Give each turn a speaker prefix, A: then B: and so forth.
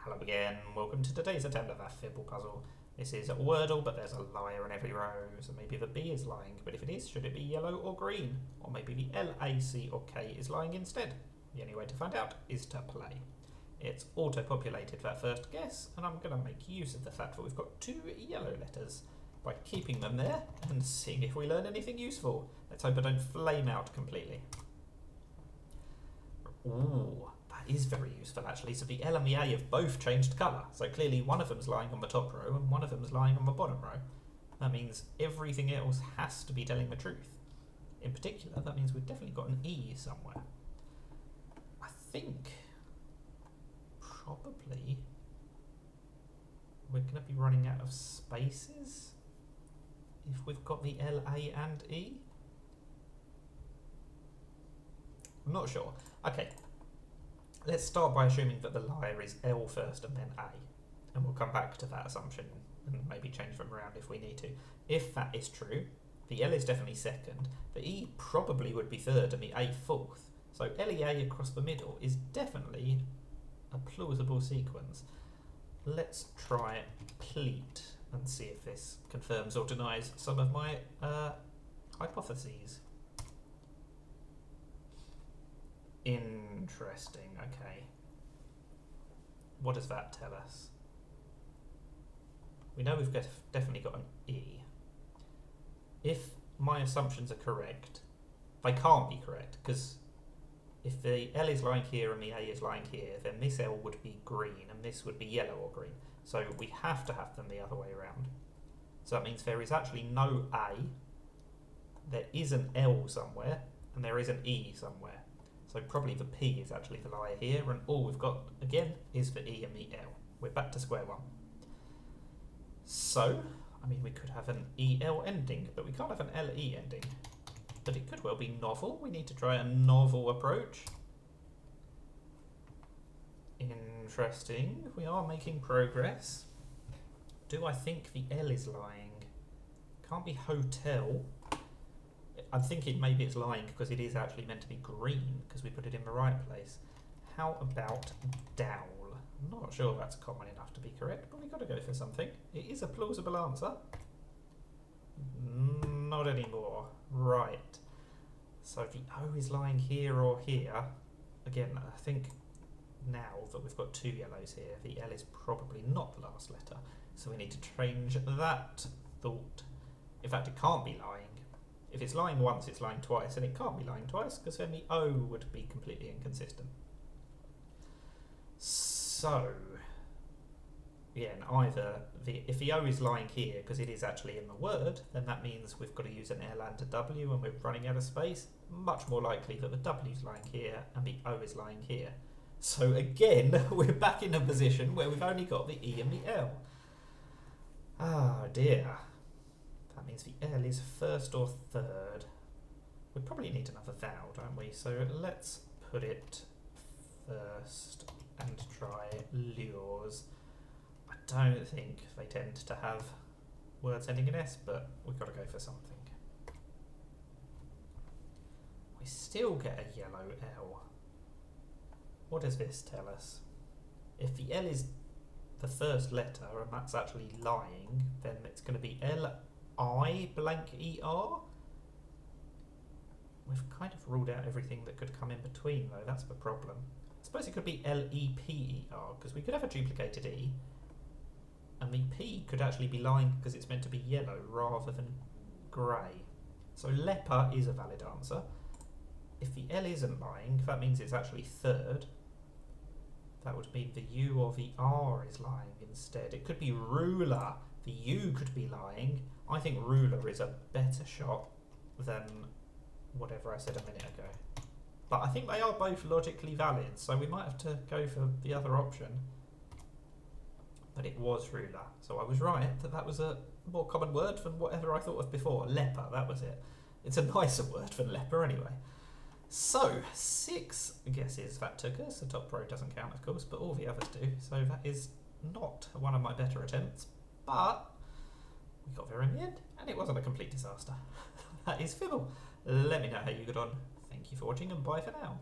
A: Hello again, welcome to today's attempt of our Fibble puzzle. This is Wordle, but there's a liar in every row, so maybe the B is lying, but if it is, should it be yellow or green? Or maybe the L, A, C or K is lying instead? The only way to find out is to play. It's auto-populated for that first guess, and I'm going to make use of the fact that we've got two yellow letters by keeping them there and seeing if we learn anything useful. Let's hope I don't flame out completely. Ooh. That is very useful actually. So the L and the A have both changed colour. So clearly one of them's lying on the top row and one of them's lying on the bottom row. That means everything else has to be telling the truth. In particular, that means we've definitely got an E somewhere. I think probably we're going to be running out of spaces if we've got the L, A and E. I'm not sure. Okay. Let's start by assuming that the liar is L first and then A, and we'll come back to that assumption and maybe change them around if we need to. If that is true, the L is definitely second, the E probably would be third and the A fourth, so LEA across the middle is definitely a plausible sequence. Let's try pleat and see if this confirms or denies some of my hypotheses. Interesting, okay. What does that tell us? We know we've definitely got an E. If my assumptions are correct, they can't be correct, because if the L is lying here and the A is lying here, then this L would be green and this would be yellow or green. So we have to have them the other way around. So that means there is actually no A, there is an L somewhere, and there is an E somewhere. So probably the P is actually the liar here, and all we've got, again, is the E and the L. We're back to square one. So, I mean, we could have an EL ending, but we can't have an LE ending. But it could well be novel. We need to try a novel approach. Interesting. We are making progress. Do I think the L is lying? Can't be hotel. I'm thinking maybe it's lying because it is actually meant to be green because we put it in the right place. How about dowel? I'm not sure that's common enough to be correct, but we've got to go for something. It is a plausible answer. Not anymore. Right. So the O is lying here or here. Again, I think now that we've got two yellows here, the L is probably not the last letter. So we need to change that thought. In fact, it can't be lying. If it's lying once, it's lying twice, and it can't be lying twice, because then the O would be completely inconsistent. So, again, either if the O is lying here, because it is actually in the word, then that means we've got to use an L and a W, and we're running out of space. Much more likely that the W is lying here, and the O is lying here. So again, we're back in a position where we've only got the E and the L. Ah, dear. That means the L is first or third. We probably need another vowel, don't we? So let's put it first and try lures. I don't think they tend to have words ending in S, but we've got to go for something. We still get a yellow L. What does this tell us? If the L is the first letter and that's actually lying, then it's going to be L-I blank E-R. We've kind of ruled out everything that could come in between though, that's the problem. I suppose it could be L-E-P-E-R, because we could have a duplicated E, and the P could actually be lying because it's meant to be yellow rather than grey. So leper is a valid answer. If the L isn't lying, that means it's actually third. That would mean the U or the R is lying instead. It could be ruler. The U could be lying. I think ruler is a better shot than whatever I said a minute ago. But I think they are both logically valid, so we might have to go for the other option. But it was ruler, so I was right that that was a more common word than whatever I thought of before. Leper, that was it. It's a nicer word than leper anyway. So, 6 guesses that took us. The top row doesn't count, of course, but all the others do. So that is not one of my better attempts, but we got there in the end, and it wasn't a complete disaster. That is Fibble. Let me know how you got on. Thank you for watching, and bye for now.